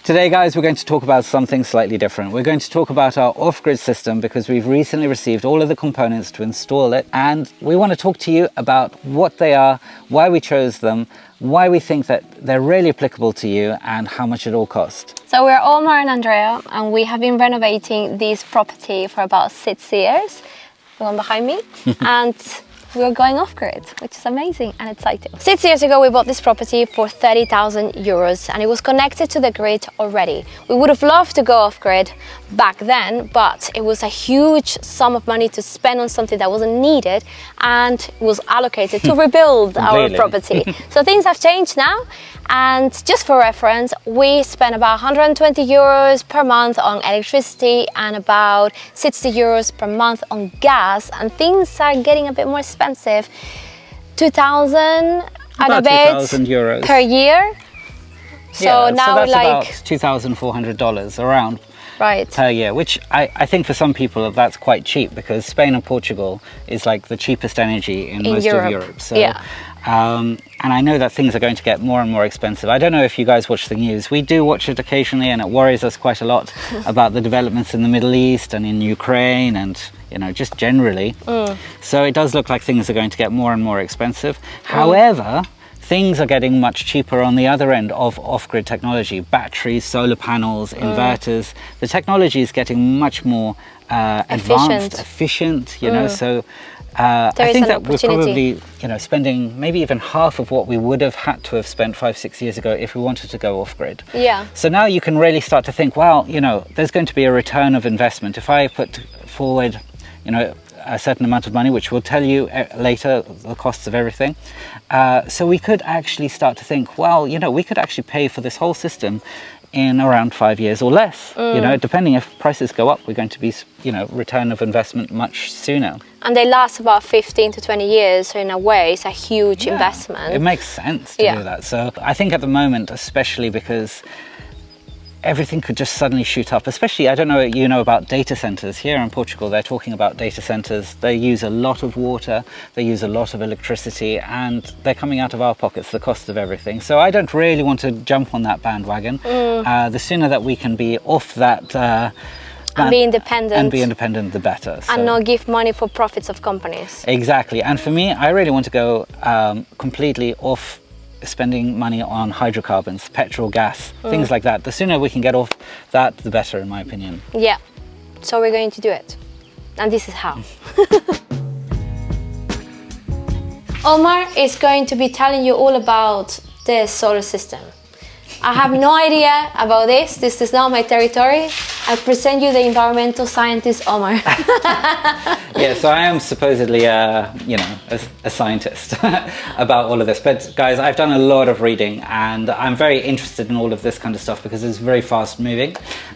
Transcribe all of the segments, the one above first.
Today, guys, we're going to talk about something slightly different. We're going to talk about our off-grid system because we've recently received all of the components to install it, and we want to talk to you about what they are, why we chose them, why we think that they're really applicable to you, and how much it all cost. So we're Omar and Andrea, and we have been renovating this property for about 6 years. The one behind me. And we're going off-grid, which is amazing and exciting. 6 years ago, we bought this property for 30,000 euros and it was connected to the grid already. We would have loved to go off-grid back then, but it was a huge sum of money to spend on something that wasn't needed and was allocated to rebuild our property. So things have changed now. And just for reference, we spend about 120 euros per month on electricity and about 60 euros per month on gas, and things are getting a bit more expensive. 2,000 and a bit €2,000 per year. So yeah, now so that's like $2,400 around right per year, which I think for some people that's quite cheap because Spain and Portugal is like the cheapest energy in most of Europe. So, yeah. And I know that things are going to get more and more expensive. I don't know if you guys watch the news. We do watch it occasionally, and it worries us quite a lot about the developments in the Middle East and in Ukraine and, you know, just generally. So it does look like things are going to get more and more expensive. However, things are getting much cheaper on the other end of off-grid technology. Batteries, solar panels, inverters. The technology is getting much more advanced, efficient, you know, so I think that we're probably, you know, spending maybe even half of what we would have had to have spent 5-6 years ago if we wanted to go off-grid. Yeah. So now you can really start to think, well, you know, there's going to be a return of investment. If I put forward, you know, a certain amount of money, which we'll tell you later, the costs of everything. So we could actually start to think, well, you know, we could actually pay for this whole system in around 5 years or less. You know, depending if prices go up, we're going to be, you know, return of investment much sooner. And they last about 15 to 20 years, so in a way it's a huge investment. It makes sense to do that. So I think at the moment, especially because everything could just suddenly shoot up, especially, I don't know, you know about data centers. Here in Portugal, they're talking about data centers. They use a lot of water, they use a lot of electricity, and they're coming out of our pockets, the cost of everything. So I don't really want to jump on that bandwagon. The sooner that we can be off that and be independent, the better. And not give money for profits of companies. Exactly. And for me, I really want to go completely off spending money on hydrocarbons, petrol, gas, things like that. The sooner we can get off that, the better, in my opinion. Yeah, so we're going to do it. And this is how. Omar is going to be telling you all about the solar system. I have no idea about this. This is not my territory. I present you the environmental scientist, Omar. Yeah, so I am supposedly, you know, a scientist about all of this. But guys, I've done a lot of reading and I'm very interested in all of this kind of stuff because it's very fast moving.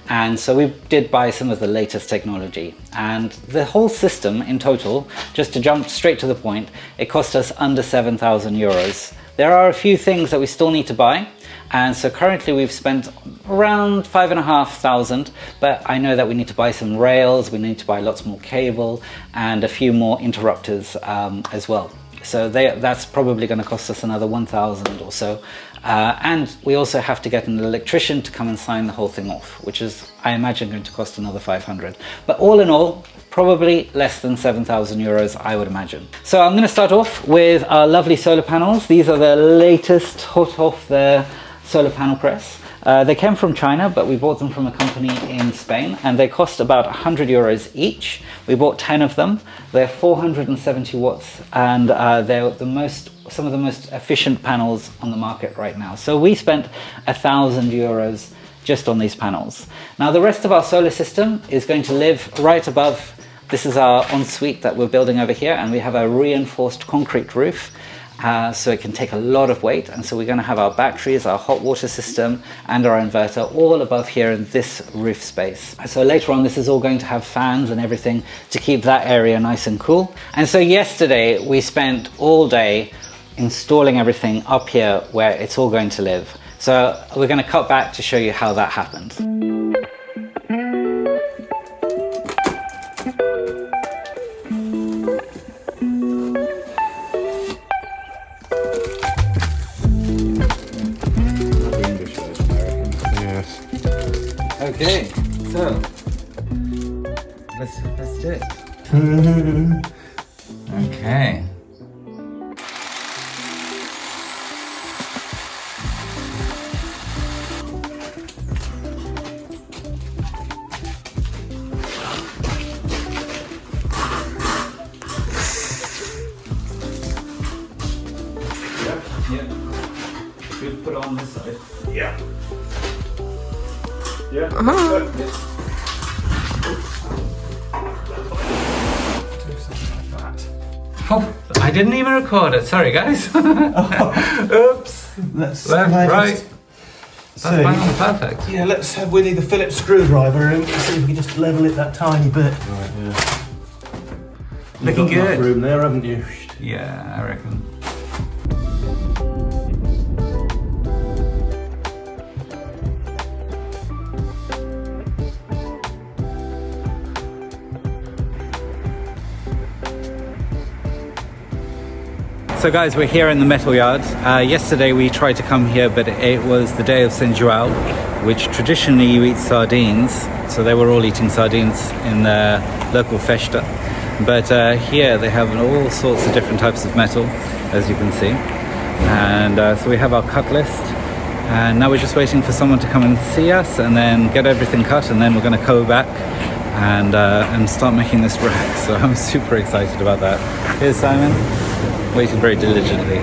And so we did buy some of the latest technology. And the whole system in total, just to jump straight to the point, it cost us under 7,000 euros. There are a few things that we still need to buy. And so currently we've spent around 5,500, but I know that we need to buy some rails, we need to buy lots more cable and a few more interrupters as well. So that's probably going to cost us another 1,000 or so. And we also have to get an electrician to come and sign the whole thing off, which is, I imagine, going to cost another 500. But all in all, probably less than 7,000 euros, I would imagine. So I'm going to start off with our lovely solar panels. These are the latest, hot off the solar panel press. They came from China, but we bought them from a company in Spain, and they cost about 100 euros each. We bought 10 of them. They're 470 watts, and they're some of the most efficient panels on the market right now. So we spent 1,000 euros just on these panels. Now the rest of our solar system is going to live right above. This is our ensuite that we're building over here, and we have a reinforced concrete roof. So it can take a lot of weight, and so we're going to have our batteries, our hot water system and our inverter all above here in this roof space. So later on this is all going to have fans and everything to keep that area nice and cool. And so yesterday we spent all day installing everything up here where it's all going to live. So we're going to cut back to show you how that happened. Okay, so let's do it. Okay. Yeah. We'll put it on this side. Yeah. Yeah. Uh-huh. Do something like that. Oh, I didn't even record it. Sorry, guys. Oops. Let's Left, right. That's see. bang on perfect. Yeah, let's have. We need a Phillips screwdriver and see if we can just level it that tiny bit. Right. Yeah. Looking You've got enough good. room there, haven't you? Yeah, I reckon. So guys, we're here in the metal yard. Yesterday we tried to come here, but it was the day of Saint João, which traditionally you eat sardines. So they were all eating sardines in the local festa. But here they have all sorts of different types of metal, as you can see. And so we have our cut list. And now we're just waiting for someone to come and see us and then get everything cut, and then we're going to go back and start making this rack. So I'm super excited about that. Here's Simon, waiting very diligently.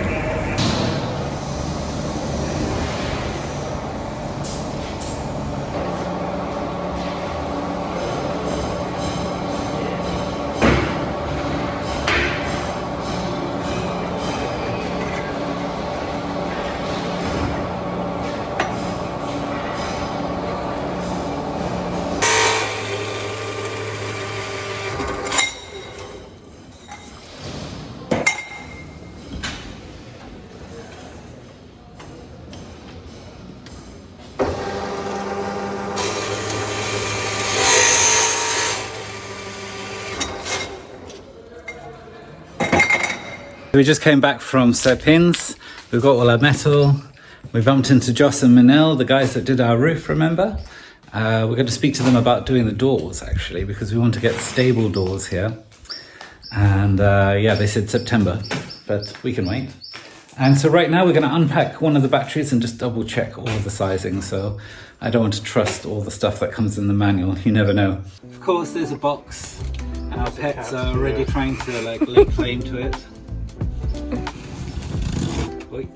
We just came back from Serpins. We've got all our metal. We bumped into Joss and Manil, the guys that did our roof, remember? We're going to speak to them about doing the doors, actually, because we want to get stable doors here. And yeah, they said September, but we can wait. And so right now we're going to unpack one of the batteries and just double check all of the sizing. So I don't want to trust all the stuff that comes in the manual. You never know. Of course, there's a box. And our pets are already trying to like lay claim to it. Wait.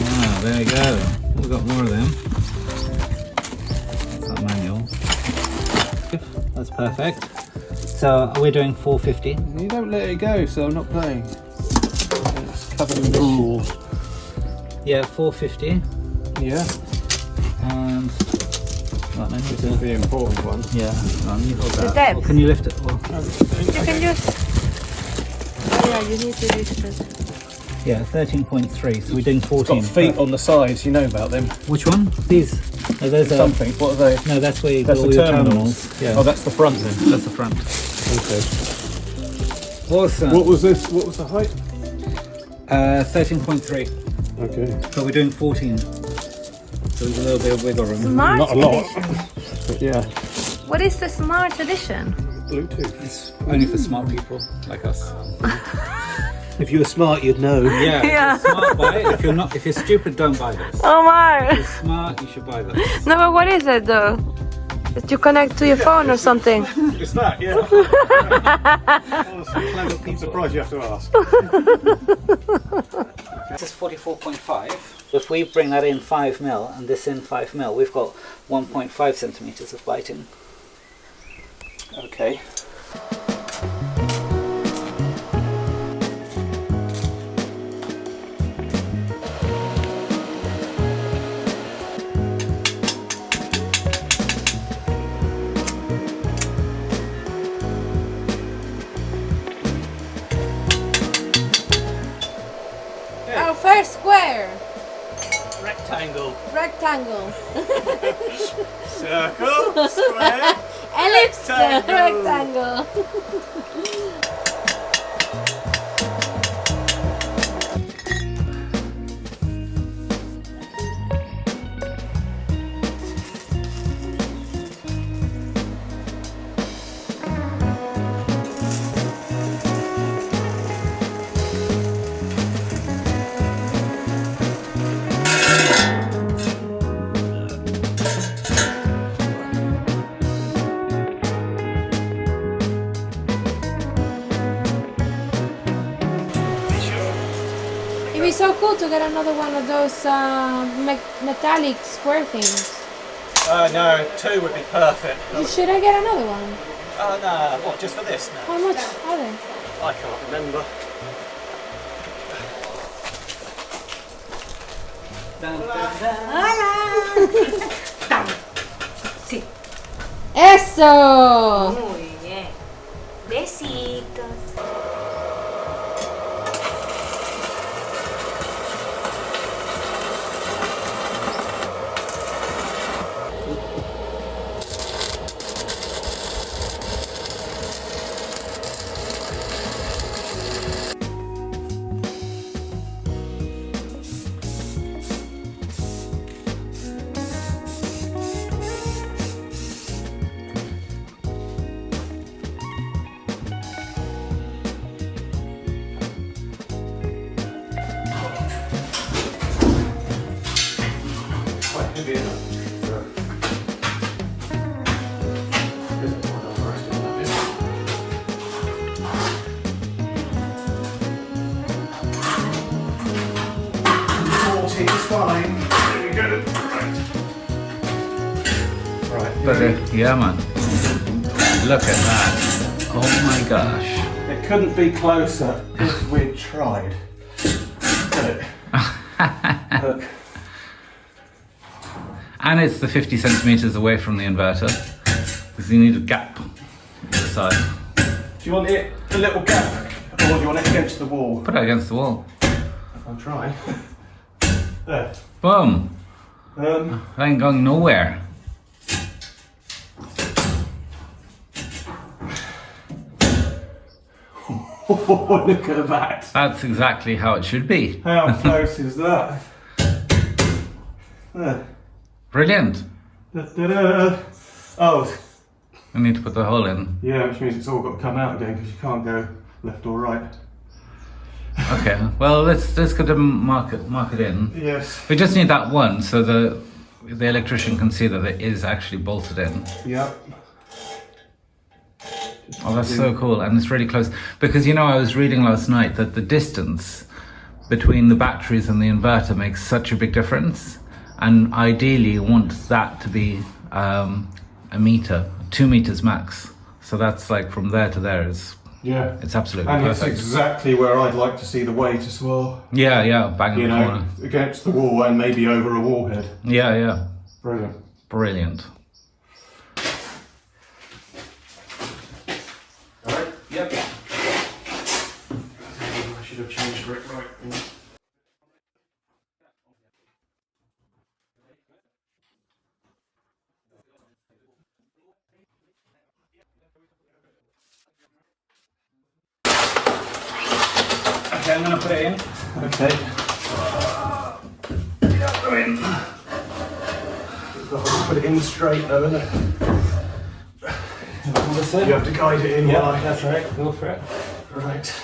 Ah, there you go. We've got more of them. That's that manual. That's perfect. So we're doing 450. You don't let it go, so I'm not playing. It's covered in wool. Yeah, 450. Yeah. And right, then This is the important one. yeah, you hold The that. depth. Or can you lift it? Or, You can just... Oh yeah, you need to lift it. yeah, 13.3. So we're doing It's 14. got feet on the sides, you know about them. Which one? These. Oh, those are Something. What are they? No, that's where you That's got the all your terminals. terminals. Yeah, Oh, that's the front then. that's the front. Okay. Awesome. What was this? What was the height? 13.3. Okay. But we're doing 14. So there's a little bit of wiggle room. Smart Not a lot. edition. But yeah. What is the smart edition? Bluetooth. It's only for smart people like us. If you were smart, you'd know. Yeah, Yeah. if you're smart, buy it. If you're stupid, don't buy this. Omar! If you're smart, you should buy this. No, but what is it though? That you connect to your phone or something? It's that, yeah. Honestly, clever people. Surprised you have to ask. This is 44.5. If we bring that in 5mm and this in 5mm, we've got 1.5 centimeters of biting. Okay. Our first square. Rectangle. Rectangle. Circle. Square. Ellipse. Rectangle. Rectangle. get another one of those metallic square things? No, 2 would be perfect. Should I get another one? No, what, just for this? No. How much are they? I can't remember. Sí. ¡Eso! Muy bien. Besitos. It's fine. There we go. Right. But yeah, man. Look at that. Oh my gosh. It couldn't be closer if we'd tried. Look. And it's the 50 centimeters away from the inverter because you need a gap either side. Do you want it a little gap, or do you want it against the wall? Put it against the wall. I'll try. There. Boom. I ain't going nowhere. Oh, look at that. That's exactly how it should be. How close is that? There. Brilliant. Da-da-da. Oh, I need to put the hole in. yeah, which means it's all got to come out again because you can't go left or right. Okay. Well, let's go to mark it in. Yes. We just need that one so the electrician can see that it is actually bolted in. Yep. Oh, that's so cool, and it's really close because I was reading last night that the distance between the batteries and the inverter makes such a big difference, and ideally you want that to be a meter, 2 meters max. So that's like from there to there is. Yeah. It's absolutely And perfect. it's exactly where I'd like to see the weight as well. Yeah, bang in the corner. Against the wall and maybe over a wall head. Yeah. Brilliant. Brilliant. Alright, yep. I should have changed it right. Okay, I'm going to put it in. Okay. Go in. Got to put it in straight though, isn't it? You have to guide it in. Yeah, that's right. Go for it. Right.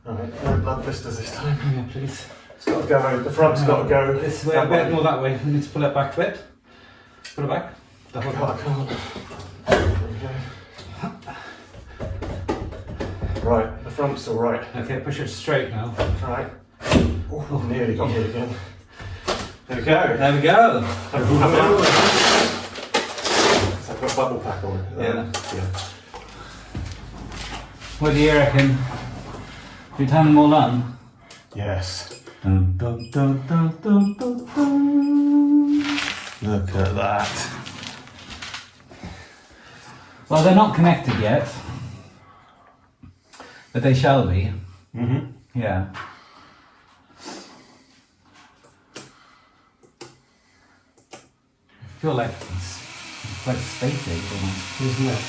Right, no blood blisters this time. Yeah, please. It's got to go, the front's got to go. This way, a bit more that way. We need to pull it back a bit. Put it back. I can't. There we go. Right, the front's all right. Okay, push it straight now. Right. Oh, nearly got it again. There we go. There we go. I've got bubble pack on it. Yeah. Yeah. What do you reckon? You turn them all on? Yes. Dun, dun, dun, dun, dun, dun, dun. Look at that. Well, they're not connected yet, but they shall be. Mm-hmm. Yeah. I feel like it's like space age almost. Isn't it?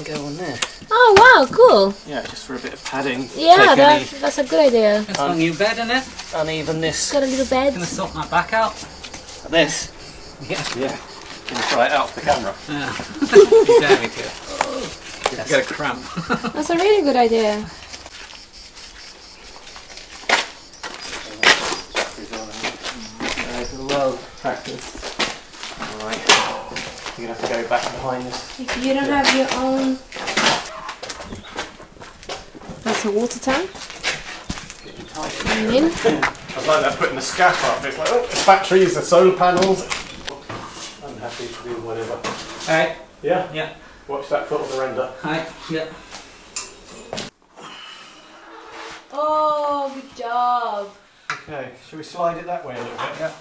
Go on there. Oh wow, cool. Yeah, just for a bit of padding. Yeah, Take that's a good idea. It's got a new bed in it. any unevenness. Got a little bed. Gonna sort my back out. This. Yeah. Yeah. Gonna try it out for the camera. You dare me to. Yes. Get a cramp. That's a really good idea. Practice. Alright. You're going to have to go back behind this. If you don't have your own... That's a water tank. In. I like that putting the scaff up. It's like, oh, there's batteries, the solar panels. I'm happy to do whatever. Alright. Yeah? Yeah. Watch that foot of the render. Hi. Yeah. Oh, good job. Okay, shall we slide it that way a little bit? Yeah.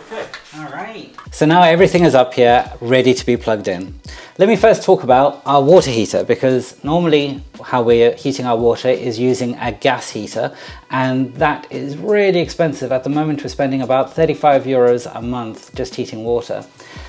Okay. Alright. So now everything is up here, ready to be plugged in. Let me first talk about our water heater, because normally how we're heating our water is using a gas heater, and that is really expensive. At the moment we're spending about 35 euros a month just heating water.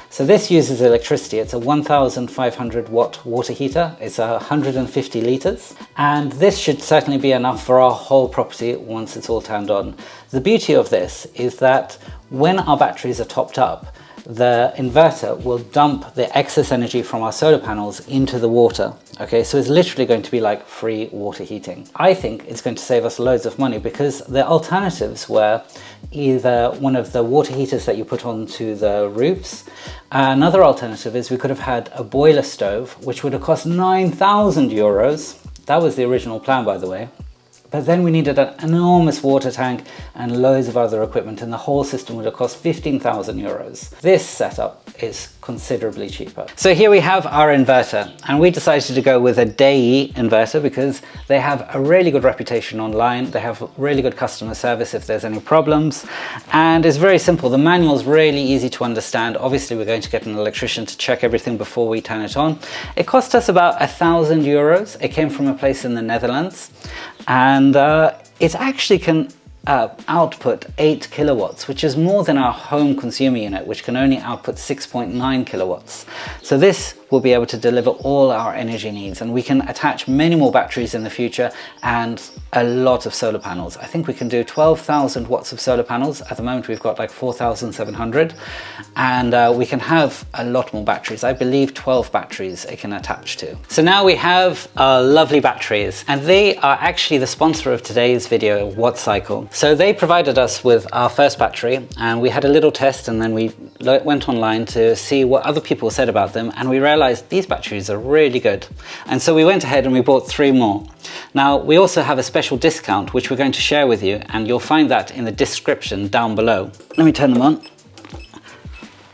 So this uses electricity. It's a 1,500 watt water heater. It's 150 litres, and this should certainly be enough for our whole property once it's all turned on. The beauty of this is that when our batteries are topped up, the inverter will dump the excess energy from our solar panels into the water. Okay, so it's literally going to be like free water heating. I think it's going to save us loads of money, because the alternatives were either one of the water heaters that you put onto the roofs. Another alternative is we could have had a boiler stove, which would have cost 9,000 euros. That was the original plan, by the way. But then we needed an enormous water tank and loads of other equipment, and the whole system would have cost 15,000 euros. This setup is considerably cheaper. So here we have our inverter, and we decided to go with a DAE inverter because they have a really good reputation online. They have really good customer service if there's any problems, and it's very simple. The manual is really easy to understand. Obviously we're going to get an electrician to check everything before we turn it on. It cost us about 1,000 euros. It came from a place in the Netherlands, and it actually can output 8 kilowatts, which is more than our home consumer unit, which can only output 6.9 kilowatts. So this will be able to deliver all our energy needs, and we can attach many more batteries in the future and a lot of solar panels. I think we can do 12,000 watts of solar panels. At the moment we've got like 4,700, and we can have a lot more batteries. I believe 12 batteries it can attach to. So now we have our lovely batteries, and they are actually the sponsor of today's video, WattCycle. So they provided us with our first battery, and we had a little test, and then we went online to see what other people said about them, and we realized these batteries are really good. And so we went ahead and we bought 3 more. Now we also have a special discount which we're going to share with you, and you'll find that in the description down below. Let me turn them on.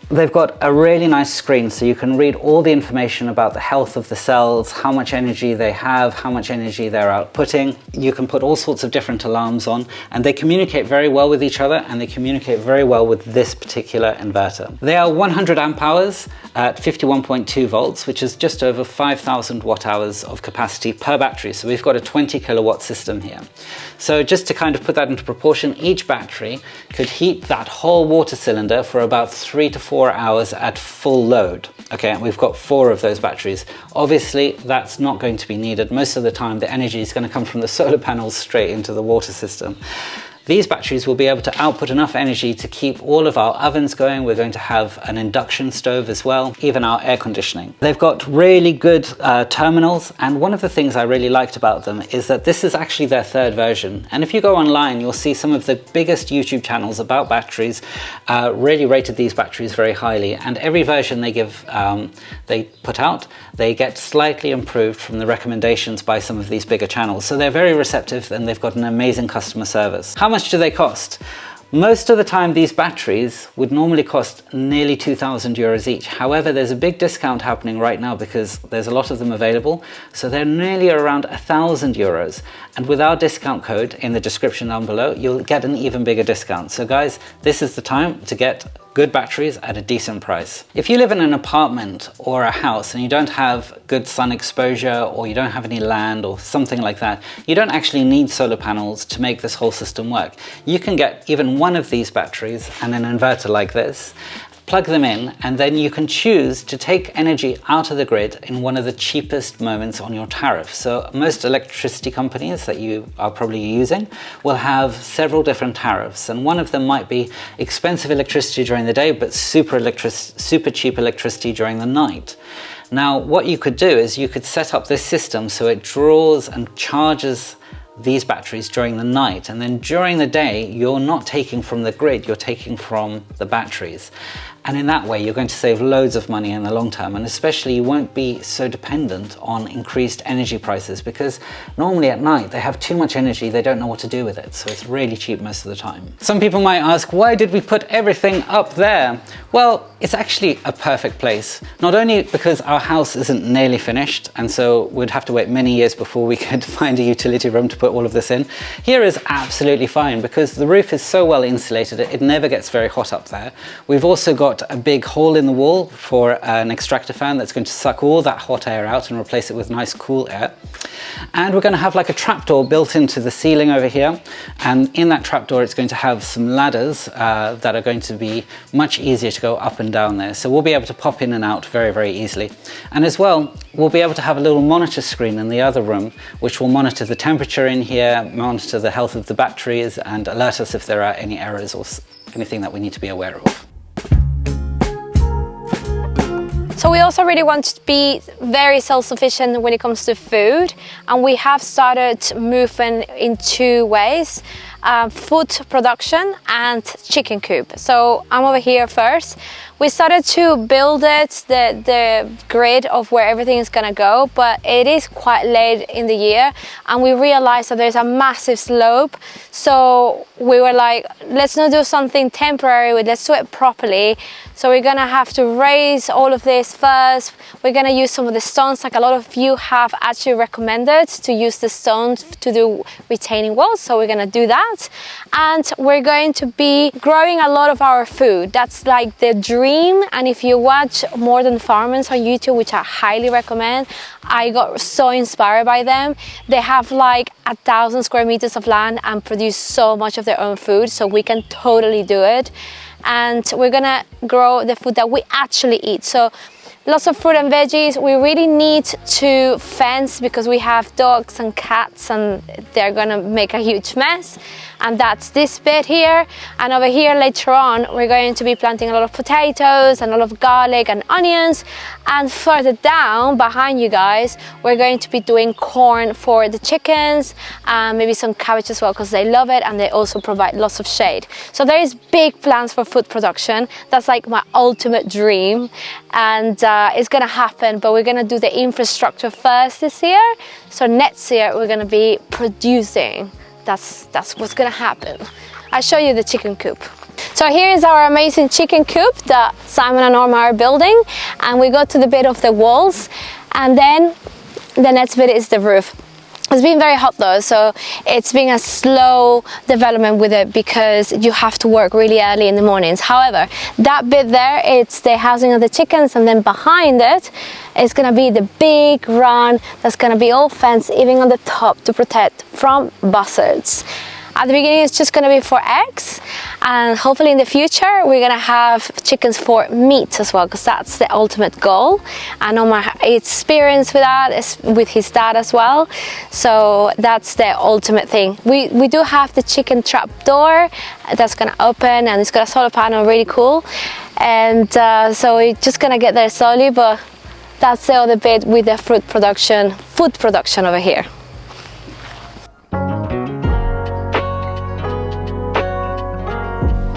They've got a really nice screen, so you can read all the information about the health of the cells, how much energy they have, how much energy they're outputting. You can put all sorts of different alarms on, and they communicate very well with each other, and they communicate very well with this particular inverter. They are 100 amp hours at 51.2 volts, which is just over 5,000 watt hours of capacity per battery. So we've got a 20 kilowatt system here. So just to kind of put that into proportion, each battery could heat that whole water cylinder for about 3 to 4 hours at full load. Okay, and we've got 4 of those batteries. Obviously, that's not going to be needed. Most of the time, the energy is going to come from the solar panels straight into the water system. These batteries will be able to output enough energy to keep all of our ovens going. We're going to have an induction stove as well, even our air conditioning. They've got really good terminals, and one of the things I really liked about them is that this is actually their 3rd version. And if you go online, you'll see some of the biggest YouTube channels about batteries really rated these batteries very highly, and every version they give, they put out, they get slightly improved from the recommendations by some of these bigger channels. So they're very receptive, and they've got an amazing customer service. How much do they cost? Most of the time these batteries would normally cost nearly 2,000 euros each. However, there's a big discount happening right now because there's a lot of them available. So they're nearly around 1,000 euros. And with our discount code in the description down below, you'll get an even bigger discount. So guys, this is the time to get good batteries at a decent price. If you live in an apartment or a house and you don't have good sun exposure, or you don't have any land or something like that, you don't actually need solar panels to make this whole system work. You can get even one of these batteries and an inverter like this, plug them in, and then you can choose to take energy out of the grid in one of the cheapest moments on your tariff. So most electricity companies that you are probably using will have several different tariffs, and one of them might be expensive electricity during the day but super cheap electricity during the night. Now what you could do is you could set up this system so it draws and charges these batteries during the night, and then during the day you're not taking from the grid, you're taking from the batteries. And in that way, you're going to save loads of money in the long term, and especially you won't be so dependent on increased energy prices, because normally at night they have too much energy, they don't know what to do with it, so it's really cheap most of the time. Some people might ask, why did we put everything up there? Well, it's actually a perfect place, not only because our house isn't nearly finished, and so we'd have to wait many years before we could find a utility room to put all of this in. Here is absolutely fine because the roof is so well insulated, it never gets very hot up there. We've also got a big hole in the wall for an extractor fan that's going to suck all that hot air out and replace it with nice cool air. And we're going to have like a trapdoor built into the ceiling over here, and in that trapdoor it's going to have some ladders that are going to be much easier to go up and down there, so we'll be able to pop in and out very, very easily. And as well, we'll be able to have a little monitor screen in the other room which will monitor the temperature in here, monitor the health of the batteries, and alert us if there are any errors or anything that we need to be aware of. So we also really want to be very self-sufficient when it comes to food, and we have started moving in two ways. Food production and chicken coop. So I'm over here first. We started to build it, the grid of where everything is gonna go, but it is quite late in the year and we realized that there's a massive slope. So we were like, let's not do something temporary, let's do it properly. So we're gonna have to raise all of this first. We're gonna use some of the stones, like a lot of you have actually recommended to use the stones to do retaining walls. So we're gonna do that. And we're going to be growing a lot of our food. That's like the dream. And if you watch Modern Farmers on YouTube, which I highly recommend, I got so inspired by them. They have like 1,000 square meters of land and produce so much of their own food. So we can totally do it. And we're gonna grow the food that we actually eat. So lots of fruit and veggies. We really need to fence because we have dogs and cats and they're gonna make a huge mess. And that's this bit here. And over here later on, we're going to be planting a lot of potatoes and a lot of garlic and onions. And further down behind you guys, we're going to be doing corn for the chickens, and maybe some cabbage as well because they love it and they also provide lots of shade. So there is big plans for food production. That's like my ultimate dream. And it's gonna happen, but we're gonna do the infrastructure first this year. So next year we're gonna be producing. That's what's gonna happen. I'll show you the chicken coop. So here is our amazing chicken coop that Simon and Omar are building, and we go to the bit of the walls, and then the next bit is the roof. It's been very hot though, so it's been a slow development with it because you have to work really early in the mornings. However, that bit there, it's the housing of the chickens, and then behind it is gonna be the big run that's gonna be all fenced, even on the top, to protect from buzzards. At the beginning, it's just gonna be for eggs, and hopefully in the future, we're gonna have chickens for meat as well, because that's the ultimate goal. And Omar experienced with that, with his dad as well. So that's the ultimate thing. We do have the chicken trap door that's gonna open, and it's got a solar panel, really cool. And so we're just gonna get there slowly, but that's the other bit with the food production over here.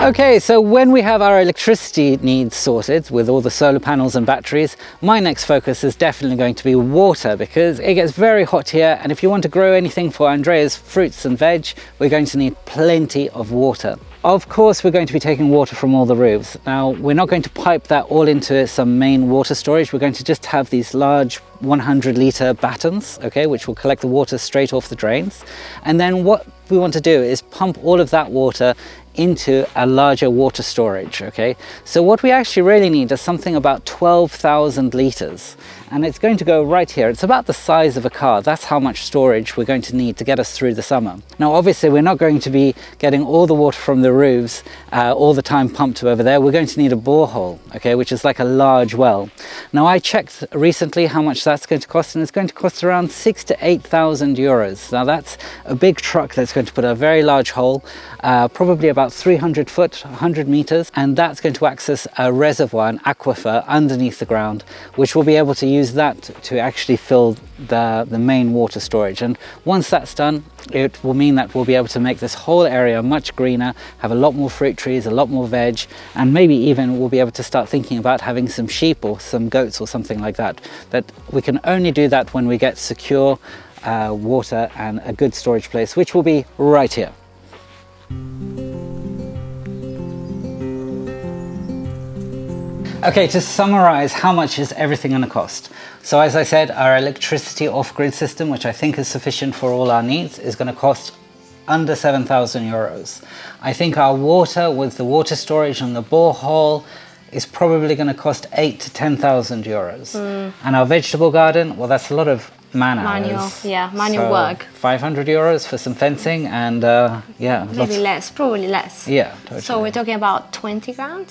Okay, so when we have our electricity needs sorted with all the solar panels and batteries, my next focus is definitely going to be water, because it gets very hot here, and if you want to grow anything for Andrea's fruits and veg, we're going to need plenty of water. Of course, we're going to be taking water from all the roofs. Now, we're not going to pipe that all into some main water storage. We're going to just have these large 100-litre battens, okay, which will collect the water straight off the drains. And then what we want to do is pump all of that water into a larger water storage, okay? So what we actually really need is something about 12,000 litres, and it's going to go right here. It's about the size of a car. That's how much storage we're going to need to get us through the summer. Now, obviously, we're not going to be getting all the water from the roofs all the time pumped to over there. We're going to need a borehole, okay, which is like a large well. Now, I checked recently how much that's going to cost, and it's going to cost around 6,000 to 8,000 euros. Now, that's a big truck that's going to put a very large hole, probably about about 300 foot, 100 meters, and that's going to access a reservoir, an aquifer underneath the ground, which will be able to use that to actually fill the main water storage. And once that's done, it will mean that we'll be able to make this whole area much greener, have a lot more fruit trees, a lot more veg, and maybe even we'll be able to start thinking about having some sheep or some goats or something like that. But we can only do that when we get secure water and a good storage place, which will be right here. Okay, to summarize, how much is everything going to cost? So as I said, our electricity off-grid system, which I think is sufficient for all our needs, is going to cost under 7,000 euros. I think our water, with the water storage and the borehole, is probably going to cost 8,000 to 10,000 euros. And our vegetable garden, well, that's a lot of manual work. 500 euros for some fencing and yeah. Maybe less, probably less. Yeah, totally. So we're talking about 20 grand?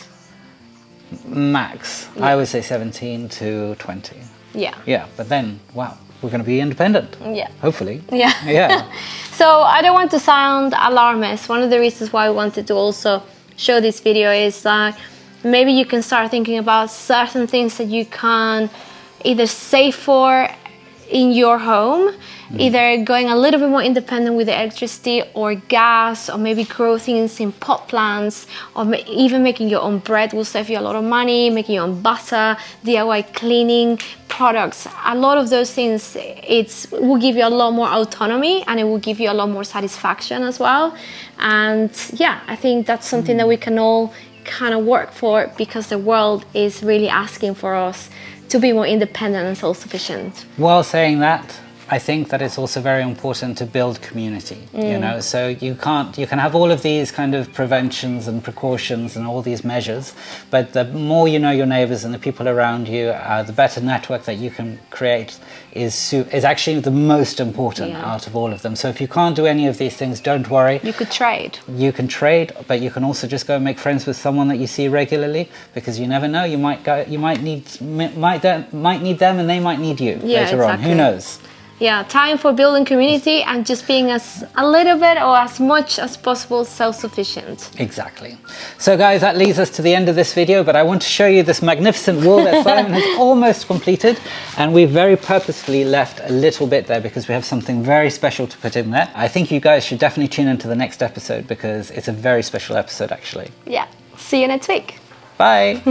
Max. I would say 17 to 20. Yeah. Yeah, but then, wow, we're going to be independent. Yeah. Hopefully. Yeah. Yeah. So I don't want to sound alarmist. One of the reasons why I wanted to also show this video is that maybe you can start thinking about certain things that you can either save for in your home, either going a little bit more independent with the electricity or gas, or maybe grow things in pot plants, or even making your own bread will save you a lot of money, making your own butter, DIY cleaning products. A lot of those things, it will give you a lot more autonomy and it will give you a lot more satisfaction as well. And yeah, I think that's something that we can all kind of work for, because the world is really asking for us to be more independent and self-sufficient. While saying that, I think that it's also very important to build community, you know, so you can have all of these kind of preventions and precautions and all these measures, but the more you know your neighbors and the people around you, the better network that you can create is actually the most important out of all of them. So if you can't do any of these things, don't worry. You could trade. You can trade, but you can also just go and make friends with someone that you see regularly, because you never know, you might need them and they might need you later on. Who knows? Yeah, time for building community and just being a little bit or as much as possible self-sufficient. Exactly. So guys, that leads us to the end of this video, but I want to show you this magnificent wall that Simon has almost completed, and we've very purposefully left a little bit there because we have something very special to put in there. I think you guys should definitely tune into the next episode because it's a very special episode actually. Yeah, see you next week. Bye.